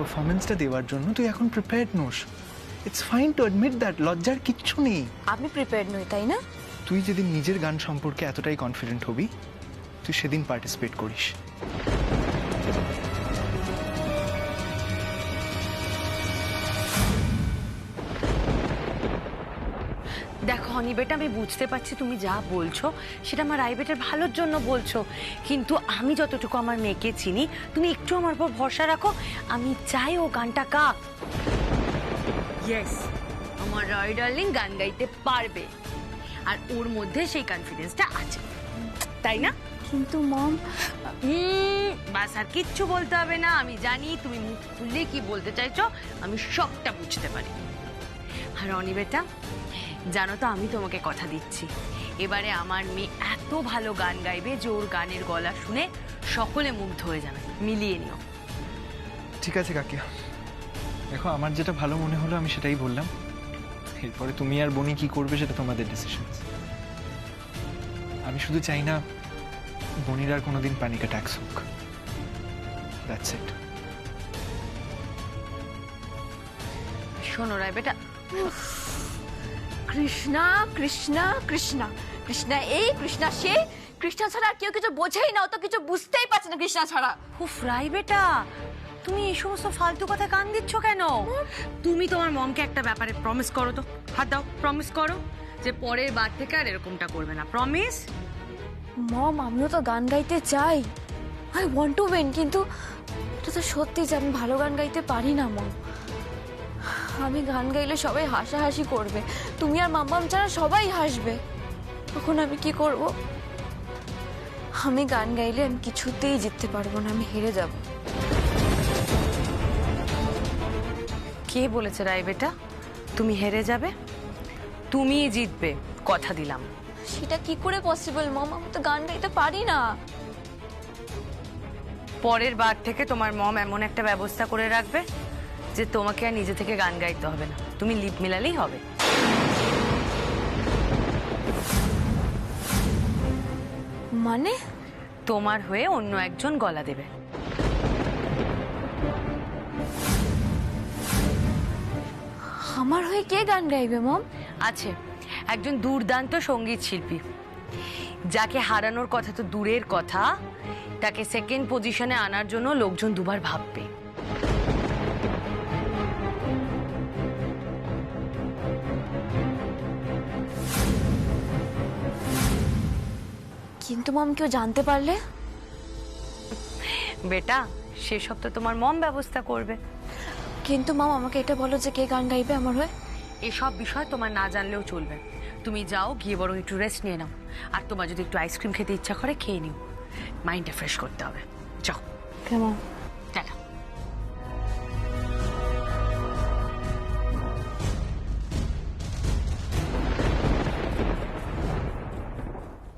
পারফরমেন্সটা দেওয়ার জন্য তুই এখন প্রিপেয়ার্ড নোস। It's fine to admit that, লজ্জার কিচ্ছু নেই। আমি প্রিপেয়ার্ড নই, তাই না? তুই যেদিন নিজের গান সম্পর্কে এতটাই কনফিডেন্ট হবি, তুই সেদিন পার্টিসিপেট করিস। দেখো হনি বেটা, আমি বুঝতে পারছি তুমি যা বলছো সেটা আমার রাই বেটার ভালোর জন্য বলছো, কিন্তু আমি যতটুকু আমার মেয়েকে চিনি, তুমি একটু আমার উপর ভরসা রাখো। আমি চাই ও গানটা গাক। ইয়েস, আমার রাই ডার্লিং গান গাইতে পারবে, আর ওর মধ্যে সেই কনফিডেন্সটা আছে, তাই না? কিন্তু মম, বাস আর কিচ্ছু বলতে হবে না। আমি জানি তুমি মুখ খুললে কি বলতে চাইছো, আমি সবটা বুঝতে পারি। আর রনি বেটা, জানো তো আমি তোমাকে কথা দিচ্ছি, এবারে আমার মেয়ে এত ভালো গান গাইবে যে ওর গানের গলা শুনে সকলে মুগ্ধ হয়ে যাবে। মিলিয়ে নিও। ঠিক আছে কাকিয়া, দেখো আমার যেটা ভালো মনে হলো আমি সেটাই বললাম। এরপরে তুমি আর বনি কি করবে সেটা তোমাদের ডিসিশন। আমি শুধু চাই না বনির আর কোনোদিন প্যানিক অ্যাটাকস হোক। That's it. শোনো রায় বেটা, কৃষ্ণা কৃষ্ণা কৃষ্ণা, কৃষ্ণা এই কৃষ্ণা সে, কৃষ্ণা ছাড়া আর কেউ কিছু বোঝেই না, ও তো কিছু বুঝতেই পারছে না কৃষ্ণা ছাড়া। উফ রায় বেটা, তুমি এই সমস্ত ফালতু কথা কান দিচ্ছ কেন? তুমি তোমার মমকে একটা ব্যাপারে প্রমিস করো তো, হাত দাও, প্রমিস করো যে পরের বার থেকে আর এরকমটা করবে না। প্রমিস? মম, আমিও তো গান গাইতে চাই, আই ওয়ান্ট টু উইন, কিন্তু এটা তো সত্যি যে আমি ভালো গান গাইতে পারি না মম। আমি গান গাইলে সবাই হাসাহাসি করবে, তুমি আর মাম্মাম ছাড়া সবাই হাসবে। তখন আমি কি করব? আমি গান গাইলে আমি কিছুতেই জিততে পারবো না, আমি হেরে যাব। কে বলেছে রায় বেটা তুমি হেরে যাবে? তুমিই জিতবে, কথা দিলাম। সেটা কি করে পসিবল মম? আমি তো গান গাইতে পারি না। পরের বার থেকে তোমার মম এমন একটা ব্যবস্থা করে রাখবে যে তোমাকে আর নিজে থেকে গান গাইতে হবে না, তুমি লিপ মিলালেই হবে। মানে? তোমার হয়ে অন্য একজন গলা দেবে। আমার হয়ে কে গান গাইবে মম? আছে একজন দুর্দান্ত সঙ্গীত শিল্পী, যাকে হারানোর কথা তো দূরের কথা, তাকে সেকেন্ড পজিশনে আনার জন্য লোকজন দুবার ভাববে। কিন্তু মম কেউ জানতে পারলে? বেটা সেসব তো তোমার মম ব্যবস্থা করবে। কিন্তু মম আমাকে এটা বলো যে কে গান গাইবে আমার হয়ে। এসব বিষয় তোমার না জানলেও চলবে। তুমি যাও, গিয়ে বরং একটু রেস্ট নিয়ে নাও, আর তোমার যদি একটু আইসক্রিম খেতে ইচ্ছা করে খেয়ে নিও, মাইন্ডটা ফ্রেশ করতে হবে। যাও। কেমন? টাটা।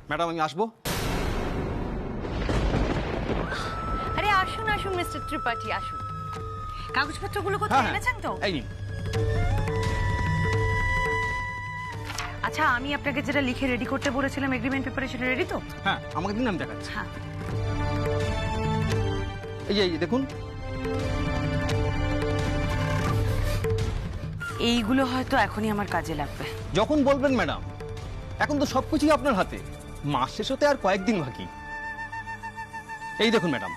ম্যাডাম আমি আসবো? আরে আসুন আসুন মিস্টার ত্রিপাঠী, আসুন। কাগজপত্রগুলো কোথায় এনেছেন তো? এই নিন। আচ্ছা, আমি আপনাকে যেটা লিখে রেডি করতে বলেছিলাম এগ্রিমেন্ট পেপারে, সেটা রেডি তো? হ্যাঁ আমাকে দিন, আমি দেখাচ্ছি। হ্যাঁ। এই যে দেখুন, এইগুলো হয়তো এখনই আমার কাজে লাগবে। যখন বলবেন ম্যাডাম। এখন তো সবকিছুই আপনার হাতে, মাস শেষ হতে আর কয়েকদিন বাকি। এই দেখুন madam.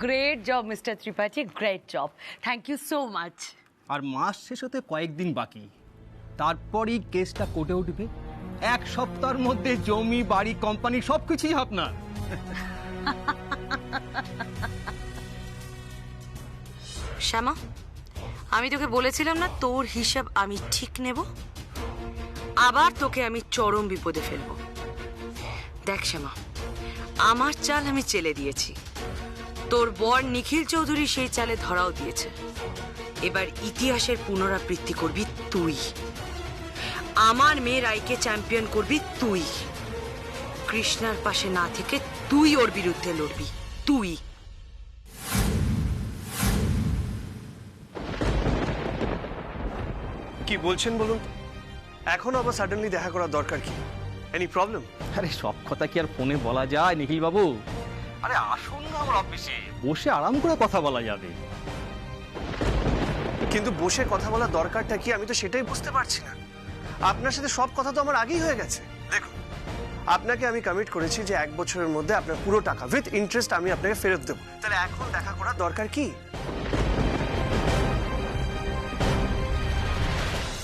Great job mister Tripathi, great job, thank you so much. আর মাস শেষ হতে কয়েকদিন বাকি, তারপরই কেসটা কোর্টে উঠবে। এক সপ্তাহের মধ্যে জমি বাড়ি কোম্পানি সবকিছুই আপনার। শ্যামা, আমি তোকে বলেছিলাম না তোর হিসাব আমি ঠিক নেব, আবার তোকে আমি চরম বিপদে ফেলবো। দেখ শ্যামা, আমার চাল আমি চেলে দিয়েছি, তোর বর নিখিল চৌধুরী সেই চালে ধরাও দিয়েছে। এবার ইতিহাসের পুনরাবৃত্তি করবি তুই। আমার মেয়ে রাইকে চ্যাম্পিয়ন করবি তুই। কৃষ্ণার পাশে না থেকে তুই ওর বিরুদ্ধে লড়বি, তুই। কি বলছেন বলুন? এখন আবার সাডেনলি দেখা করার দরকার কি? Any problem? আরে সব কথা কি আর ফোনে বলা যায় নিখিল বাবু? আরে আসুন না আমার অফিসে, বসে আরাম করে কথা বলা যাবে। কিন্তু বসে কথা বলার দরকারটা কি আমি তো সেটাই বুঝতে পারছি না। আপনার সাথে সব কথা তো আমার আগেই হয়ে গেছে। দেখুন, আপনাকে আমি কমিট করেছি যে 1 বছরের মধ্যে আপনার পুরো টাকা উইথ ইন্টারেস্ট আমি আপনাকে ফেরত দেবো। তাহলে এখন দেখা করার দরকার কি?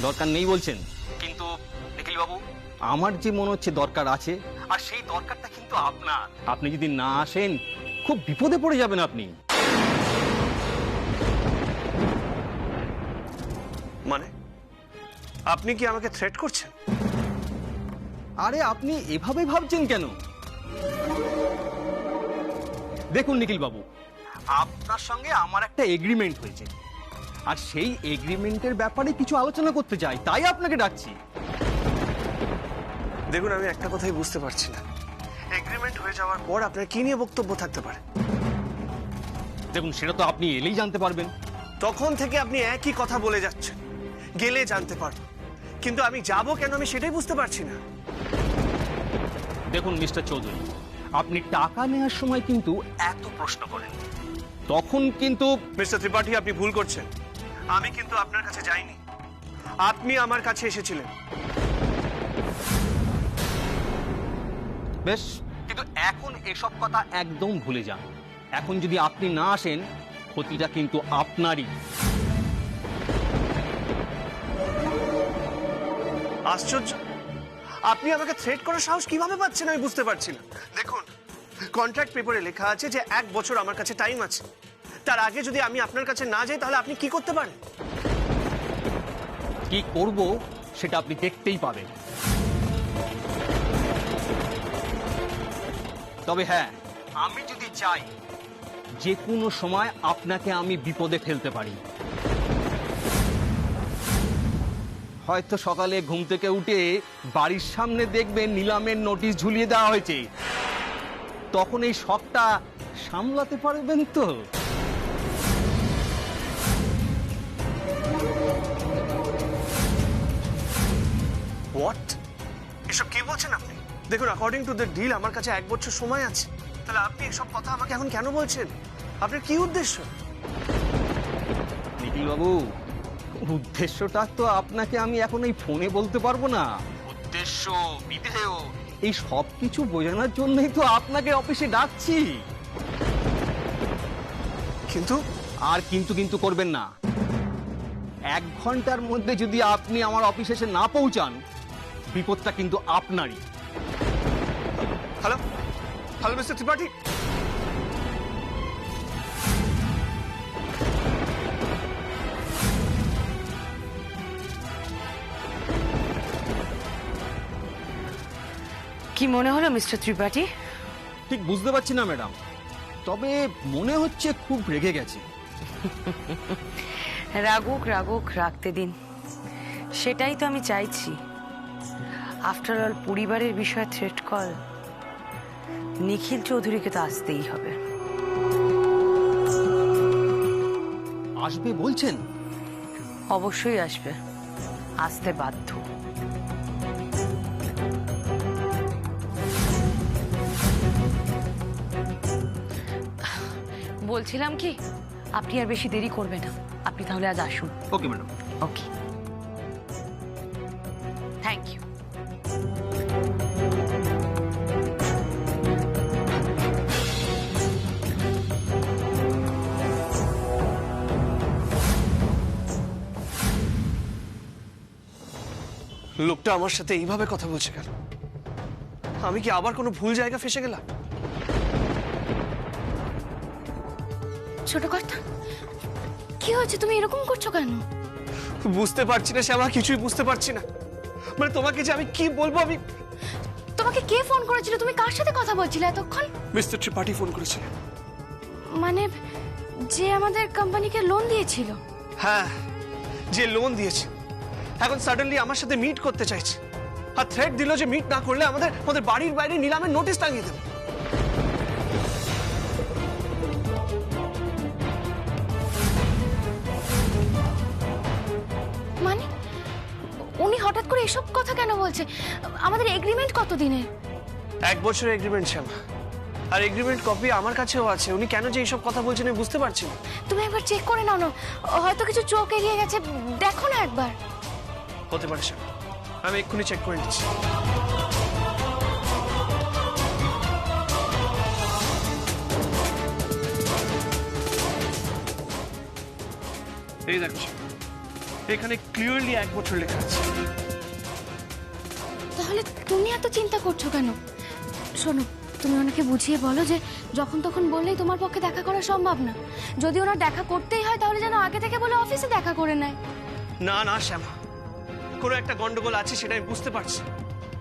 দরকার নেই বলছেন, কিন্তু নিখিল বাবু আমার যে মনে হচ্ছে দরকার আছে, আর সেই দরকারটা কিন্তু আপনার। আপনি যদি না আসেন খুব বিপদে পড়ে যাবেন আপনি। মানে আপনি কি আমাকে থ্রেট করছেন? আরে আপনি এভাবে ভাবছেন কেন? দেখুন নিখিল বাবু, আপনার সঙ্গে আমার একটা এগ্রিমেন্ট হয়েছে, আর সেই এগ্রিমেন্টের ব্যাপারে কিছু আলোচনা করতে চাই, তাই আপনাকে ডাকছি। দেখুন, আমি একটা কথাই বুঝতে পারছি না, এগ্রিমেন্ট হয়ে যাওয়ার পর আপনার কি নিয়ে বক্তব্য থাকতে পারে? দেখুন, সেটা তো আপনি এলেই জানতে পারবেন। তখন থেকে আপনি একই কথা বলে যাচ্ছেন, গেলে জানতে পারবো, কিন্তু আমি যাব কেন আমি সেটাই বুঝতে পারছি না। দেখুন মিস্টার চৌধুরী, আপনি টাকা নেওয়ার সময় কিন্তু এত প্রশ্ন করেন, তখন কিন্তু মিস্টার ত্রিপাঠী, আপনি ভুল করছেন। আমি কিন্তু আপনার কাছে যাইনি, আপনি আমার কাছে এসেছিলেন। বেশ, কিন্তু এখন এসব কথা একদম ভুলে যান। এখন যদি আপনি না আসেন, ক্ষতিটা কিন্তু আপনারই। আশ্চর্য, আপনি আমাকে থ্রেট করার সাহস কিভাবে পাচ্ছেন আমি বুঝতে পারছি না। দেখুন, কন্ট্রাক্ট পেপারে লেখা আছে যে 1 বছর আমার কাছে টাইম আছে। তার আগে যদি আমি আপনার কাছে না যাই তাহলে আপনি কি করতে পারেন? কি করব সেটা আপনি দেখতেই পাবেন। তবে হ্যাঁ, আমি যদি চাই, যে কোনো সময় আপনাকে আমি বিপদে ফেলতে পারি। হয়তো সকালে ঘুম থেকে উঠে বাড়ির সামনে দেখবেন নিলামের নোটিশ ঝুলিয়ে দেওয়া হয়েছে, তখন এই শখটা সামলাতে পারবেন তো? হোয়াট? এসব কি বলছেন আপনি? দেখুন, অ্যাকর্ডিং টু দ্য ডিল আমার কাছে 1 বছর সময় আছে। তাহলে আপনি এসব কথা আমাকে এখন কেন বলছেন? আপনার কি উদ্দেশ্য? নিখিল বাবু, উদ্দেশ্যটা তো আপনাকে আমি এখন এই ফোনে বলতে পারবো না। উদ্দেশ্য, বিধেয়, এই সব কিছু বোঝানোর জন্যই তো আপনাকে অফিসে ডাকছি। কিন্তু আর কিন্তু করবেন না। 1 ঘন্টার মধ্যে যদি আপনি আমার অফিসে এসে না পৌঁছান, বিপদটা কিন্তু আপনারই। হ্যালো হ্যালো মিস্টার ত্রিপাঠী, কি মনে হলো মিস্টার ত্রিপাঠী? ঠিক বুঝতে পারছি না ম্যাডাম, তবে মনে হচ্ছে খুব রেগে গেছে। রাগুক রাগুক, রাখতে দিন, সেটাই তো আমি চাইছি। আফটার অল পরিবারের বিষয়ে থ্রেট কল, নিখিল চৌধুরীকে তো আসতেই হবে। আসবে বলছেন? অবশ্যই আসবে, আসতে বাধ্য। বলছিলাম কি, আপনি আর বেশি দেরি করবেন না, আপনি তাহলে আজ আসুন। Okay madam. Okay, thank you. লোকটা আমার সাথে এইভাবে কথা বলছে কেন? আমি কি আবার কোনো ভুল জায়গা ফেসে গেলাম? ছোট কর্তা, কি হয়েছে? তুমি এরকম করছো কেন? বুঝতে পারছি না শ্যামা, কিছুই বুঝতে পারছি না। মানে তোমাকে যে আমি কি বলবো। আমি তোমাকে কে ফোন করেছিল? তুমি কার সাথে কথা বলছিলে এতক্ষণ? মিস্টার ত্রিপাঠী ফোন করেছিল। মানে যে আমাদের কোম্পানিকে লোন দিয়েছিল? হ্যাঁ, যে লোন দিয়েছে এখন সাডেনলি আমার সাথে মিট করতে চাইছে, আর থ্রেট দিল যে মিট না করলে আমাদের আমাদের বাড়ির বাইরে নিলামের নোটিশ টাঙিয়ে দেবে। মানে উনি হঠাৎ করে এসব কথা কেন বলছে? আমাদের এগ্রিমেন্ট কত দিনের? 1 বছরের এগ্রিমেন্ট শ্যামা, আর এগ্রিমেন্ট কপি আমার কাছেও আছে। উনি কেন যে এইসব কথা বলছেন আমি বুঝতে পারছি না। তুমি একবার চেক করে নাও না, হয়তো কিছু চোখ এড়িয়ে গেছে, দেখো না একবার। হতে পারে শ্যামা, আমি এক্ষুনি চেক করে নিচ্ছি। এই দেখো শ্যামা, এখানে ক্লিয়ারলি 1 বছর লেখা আছে। তাহলে তুমি এত চিন্তা করছো কেন? শোনো, তুমি ওনাকে বুঝিয়ে বলো যে যখন তখন বললেই তোমার পক্ষে দেখা করা সম্ভব না। যদি ওনার দেখা করতেই হয় তাহলে যেন আগে থেকে বলে অফিসে দেখা করে নেয়। না না শ্যামা, কোনো একটা গন্ডগোল আছে, সেটা আমি বুঝতে পারছি।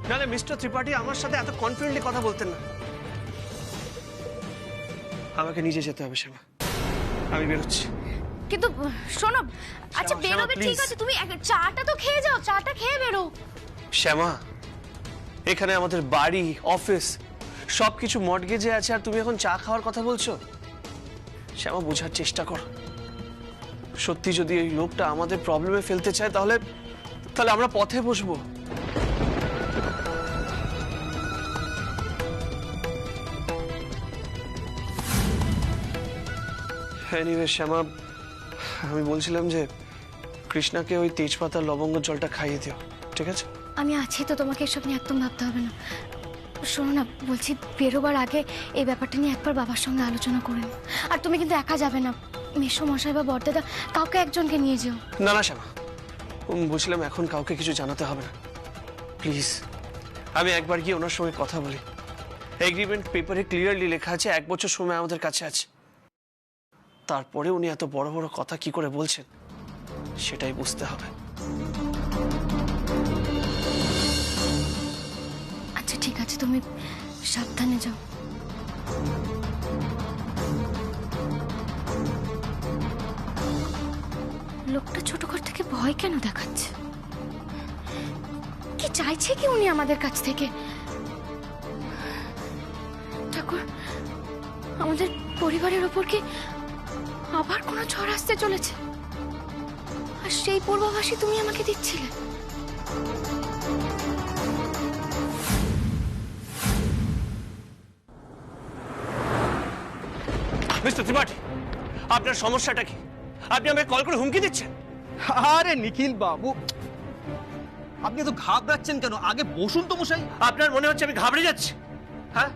নাহলে মিস্টার ত্রিপাঠী আমার সাথে এত কনফিডেন্টলি কথা বলতেন না। আমাকে নিজে যেতে হবে শ্যামা, আমি বেরোচ্ছি। কিন্তু শোনো, আচ্ছা শ্যামা, বেরোবে ঠিক please। আছে, তুমি চাটা তো খেয়ে যাও, চাটা খেয়ে বেরো। শ্যামা, এখানে আমাদের বাড়ি, অফিস সবকিছু মর্টগেজে আছে, আর তুমি এখন চা খাওয়ার কথা বলছো? শ্যামা, বোঝার চেষ্টা করো। সত্যি যদি এই লোকটা আমাদের প্রবলেমে ফেলতে চায় তাহলে তাহলে আমরা পথে বসবো। এনিওয়ে শ্যামা, আমি বলছিলাম যে কৃষ্ণাকে ওই তেজপাতার লবঙ্গ জলটা খাইয়ে দিও, ঠিক আছে? আমি আছি তো, তোমাকে এসব নিয়ে একদম ভাবতে হবে না। শোনো না, বলছি বেরোবার আগে এই ব্যাপারটা নিয়ে একবার বাবার সঙ্গে আলোচনা করে নিও। আর তুমি কিন্তু একা যাবে না, মেসো মশাই বা বড়দাদা কাউকে একজনকে নিয়ে যেও। না না শ্যামা, বলছিলাম এখন কাউকে কিছু জানাতে হবে না, প্লিজ। আমি একবার গিয়ে ওনার সঙ্গে কথা বলি। এগ্রিমেন্ট পেপারে ক্লিয়ারলি লেখা আছে 1 বছর সময় আমাদের কাছে আছে। তারপরে উনি এত বড় বড় কথা কি করে বলছেন সেটাই বুঝতে হবে। আচ্ছা ঠিক আছে, তুমি সাবধানে যাও। লোকটা ছোট ঘর থেকে ভয় কেন দেখাচ্ছে? কি চাইছে কি উনি আমাদের কাছ থেকে? ঠাকুর, আমাদের পরিবারের ওপর কি আবার কোনো ঝড় আসতে চলেছে? আর সেই পূর্বাভাসই তুমি আমাকে দিচ্ছিলে। মিস্টার ত্রিপাঠী, আপনার সমস্যাটা কি? আপনি আমাকে কল করে হুমকি দিচ্ছেন? আরে নিখিল বাবু, আপনি এত ঘাবড়াচ্ছেন কেন? আগে বসুন তো মশাই। আপনার মনে হচ্ছে আমি ঘাবড়ে যাচ্ছি? হ্যাঁ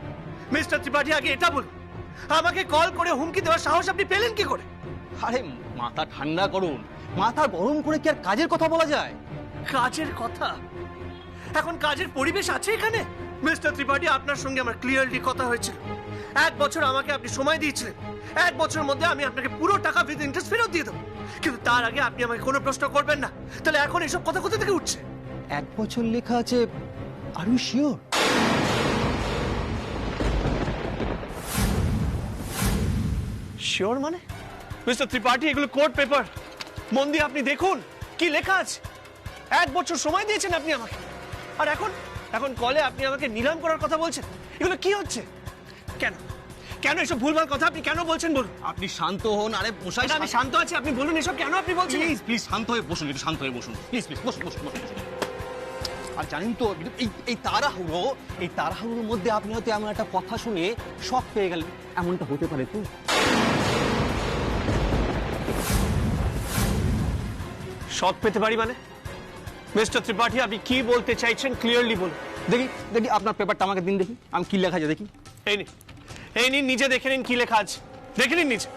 মিস্টার ত্রিপাঠী, আগে এটা বলুন, আমাকে কল করে হুমকি দেওয়ার সাহস আপনি পেলেন কি করে? আরে মাথা ঠান্ডা করুন, মাথা গরম করে কি আর কাজের কথা বলা যায়? কাজের কথা? এখন কাজের পরিবেশ আছে এখানে? মিস্টার ত্রিপাঠী, আপনার সঙ্গে আমার ক্লিয়ারলি কথা হয়েছিল। 1 বছর আমাকে আপনি সময় দিয়েছিলেন। 1 বছরের মধ্যে আমি আপনাকে পুরো টাকা উইথ ইন্টারেস্ট ফেরত দিয়ে দেবো। কিন্তু তার আগে আপনি আমাকে কোনো প্রশ্ন করবেন না। তাহলে এখন এসব কথা কোথা থেকে উঠছে? 1 বছর লেখা আছে, আর ইউ শিওর? শিওর মানে? মিস্টার ত্রিপাঠী, এগুলো কোর্ট পেপার, মন দিয়ে আপনি দেখুন কি লেখা আছে। 1 বছর সময় দিয়েছেন আপনি আমাকে, আর এখন এখন কলে আপনি আমাকে নিলাম করার কথা বলছেন। এগুলো কি হচ্ছে? কেন কেন এসব ভুলভাল কথা আপনি কেন বলছেন বলুন? আপনি শান্ত হন। আরে মশাই, আমি শান্ত আছি, আপনি বলুন এসব কেন আপনি বলছেন? প্লিজ প্লিজ শান্ত হয়ে বসুন, একটু শান্ত হয়ে বসুন, প্লিজ প্লিজ বসুন বসুন বসুন। আর জানেন তো, এই তাড়াহুড়োর মধ্যে আপনি হয়তো এমন একটা কথা শুনে শক পেয়ে গেলেন, এমনটা হতে পারে তো? শক পেতে পারি মানে? মিস্টার ত্রিপাঠী, আপনি কি বলতে চাইছেন ক্লিয়ারলি বলুন। দেখি দেখি আপনার পেপারটা আমাকে দিন, দেখি আমি কি লেখা আছে দেখি। এই নিন, নিজে দেখে নিন কি লেখা আছে, দেখে নিন নিজে।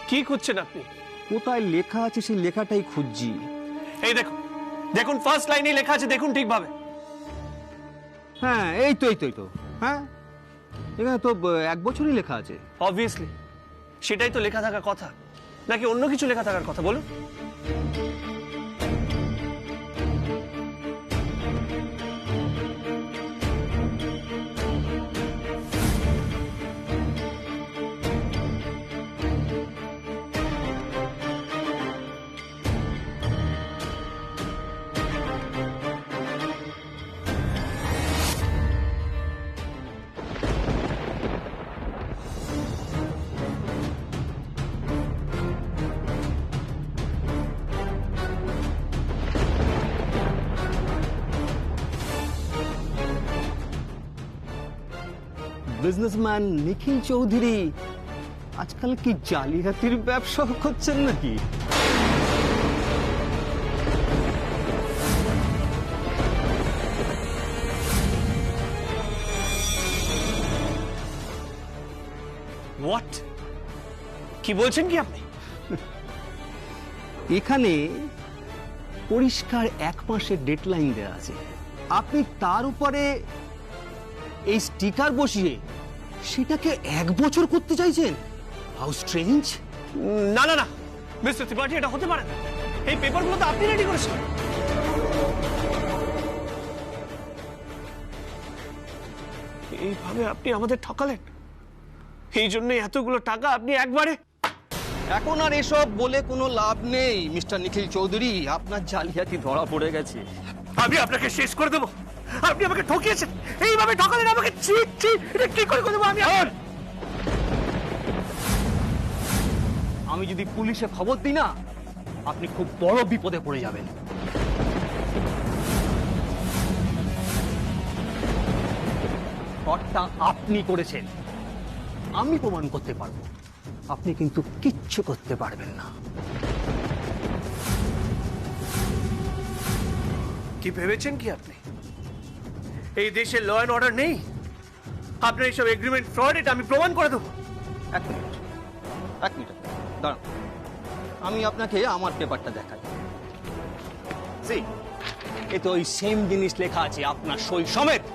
কি খুঁজছেন আপনি? কোথায় লেখা আছে সেই লেখাটাই খুঁজছি। এই দেখুন, দেখুন ফার্স্ট লাইনে লেখা আছে, দেখুন ঠিকভাবে। হ্যাঁ এই তো হ্যাঁ, এখানে তো 1 বছরই লেখা আছে। অবভিয়াসলি সেটাই তো লেখা থাকার কথা, নাকি অন্য কিছু লেখা থাকার কথা বলুন? বিজনেসম্যান নিখিল চৌধুরী আজকাল কি জালিয়াতির ব্যবসা করছেন নাকি? হোয়াট, কি বলছেন কি আপনি? এখানে পরিষ্কার 1 মাসের ডেডলাইন দেওয়া আছে, আপনি তার উপরে এই স্টিকার বসিয়ে সেটাকে 1 বছর করতে চাইছেন? How strange. না না না মিস্টার ত্রিপাঠী, এটা হতে পারে না। এই পেপারগুলো তো আপনি রেডি করেছেন। এইভাবে আপনি আমাদের ঠকালেন, এই জন্য এতগুলো টাকা আপনি একবারে। এখন আর এসব বলে কোনো লাভ নেই মিস্টার নিখিল চৌধুরী, আপনার জালিয়াতি ধরা পড়ে গেছে। আমি আপনাকে শেষ করে দেবো। আপনি আমাকে ঠকিয়েছেন, এইভাবে ঠকালেন আমাকে। ছি ছি, এটা কি করে দেবো আমি? আমি যদি পুলিশে খবর দিই না, আপনি খুব বড় বিপদে পড়ে যাবেন। ফ্রডটা আপনি করেছেন, আমি প্রমাণ করতে পারবো। আপনি কিন্তু কিচ্ছু করতে পারবেন না। কি ভেবেছেন কি আপনি এই দেশে ল অ্যান্ড অর্ডার নেই? আপনার এইসব এগ্রিমেন্ট ফ্রড, এটা আমি প্রমাণ করে দেবো। এক মিনিট দাঁড়ান, আমি আপনাকে আমার পেপারটা দেখাই। এ তো ওই সেম জিনিস লেখা আছে, আপনার সই সমেত।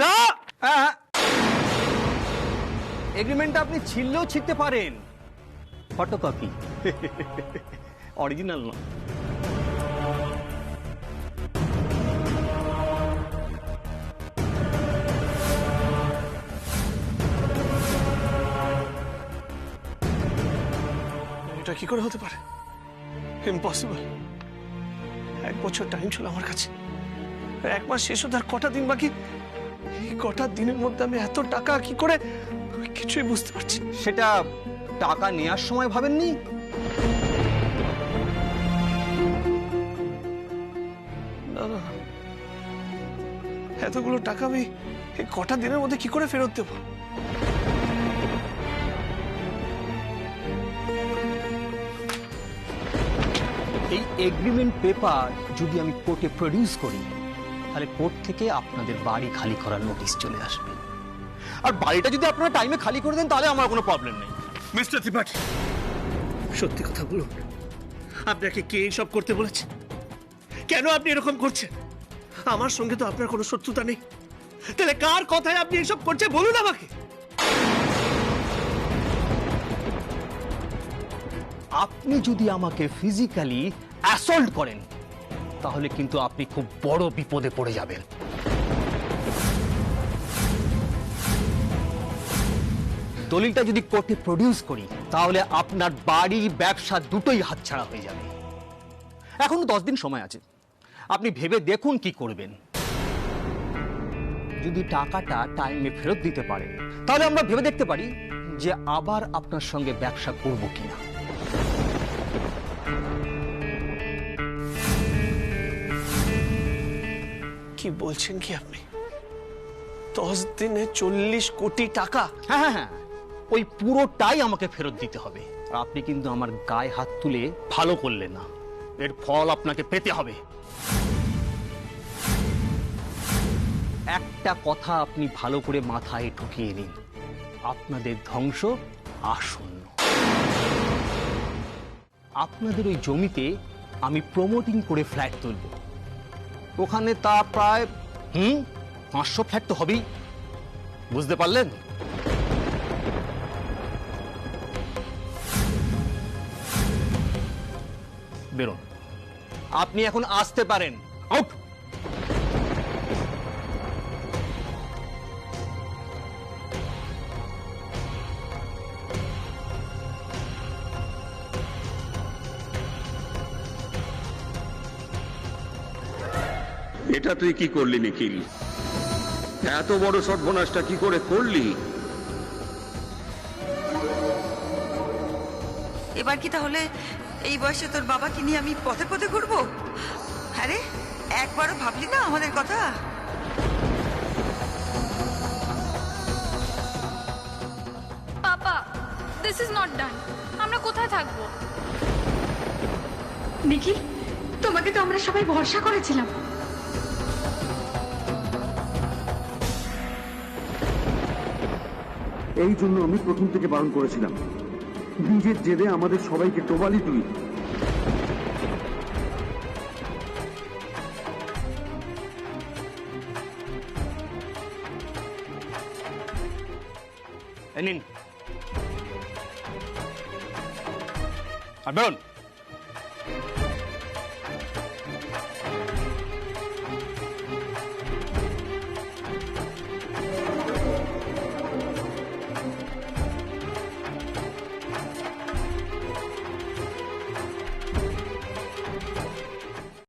না, এগ্রিমেন্টটা আপনি ছিঁড়লেও ছিঁড়তে পারেন, ফটোকপি, অরিজিনাল নয়। এটা কি করে হতে পারে? ইম্পসিবল। 1 বছর টাইম ছিল আমার কাছে, 1 মাস শেষ হতে আর কটা দিন বাকি। এই কটা দিনের মধ্যে আমি এত টাকা কি করে, আমি কিছুই বুঝতে পারছি না। সেটা টাকা নেওয়ার সময় ভাবেননি? না না, এতগুলো টাকা আমি এই কটা দিনের মধ্যে কি করে ফেরত দেবো? এই এগ্রিমেন্ট পেপার যদি আমি কোর্টে প্রডিউস করি, তাহলে কোর্ট থেকে আপনাদের বাড়ি খালি করার নোটিশ চলে আসবে। আর বাড়িটা যদি আপনারা টাইমে খালি করে দেন, তাহলে আমার কোনো প্রবলেম নেই। মিস্টার ত্রিপাঠী, সত্যি কথা বলুন, আপনাকে কে সব করতে বলেছে? কেন আপনি এরকম করছেন? আমার সঙ্গে তো আপনার কোনো শত্রুতা নেই, তাহলে কার কথায় আপনি এসব করছেন বলুন আমাকে। আপনি যদি আমাকে ফিজিক্যালি অ্যাসল্ট করেন, তাহলে কিন্তু আপনি খুব বড় বিপদে পড়ে যাবেন। দলিলটা যদি কোর্টে প্রডিউস করি, তাহলে আপনার বাড়ি ব্যবসা দুটোই হাতছাড়া হয়ে যাবে। এখনো 10 দিন সময় আছে, আপনি ভেবে দেখুন কি করবেন। যদি টাকাটা টাইমে ফেরত দিতে পারেন, তাহলে আমরা ভেবে দেখতে পারি যে আবার আপনার সঙ্গে ব্যবসা করব কিনা। কি বলছেন কি আপনি? 10 দিনে 40 কোটি টাকা? হ্যাঁ হ্যাঁ হ্যাঁ, ওই পুরোটাই আমাকে ফেরত দিতে হবে। আর আপনি কিন্তু আমার গায়ে হাত তুলে ভালো করলেন না, এর ফল আপনাকে পেতে হবে। একটা কথা আপনি ভালো করে মাথায় ঢুকিয়ে নিন, আপনাদের ধ্বংস আসন্ন। আপনাদের ওই জমিতে আমি প্রমোটিং করে ফ্ল্যাট তুলব। ওখানে তা প্রায় 500 ফ্ল্যাট তো হবেই, বুঝতে পারলেন? বেরোন, আপনি এখন আসতে পারেন। আউট। এটা তুই কি করলি নিখিল? এত বড় সর্বনাশটা কি করে করলি? এবার কি তাহলে এই বয়সে তোর বাবাকে নিয়ে আমি পথে পথে ঘুরবো? আরে একবারও ভাবলি না আমাদের কথা? পাপা, দিস ইজ নট ডান। আমরা কোথায় থাকবো? নিখিল, তোমাকে তো আমরা সবাই ভরসা করেছিলাম। এই জন্য আমি প্রথম থেকে বারণ করেছিলাম। নিজের জেদে আমাদের সবাইকে ডোবালি তুই। নিন আর বেরোন।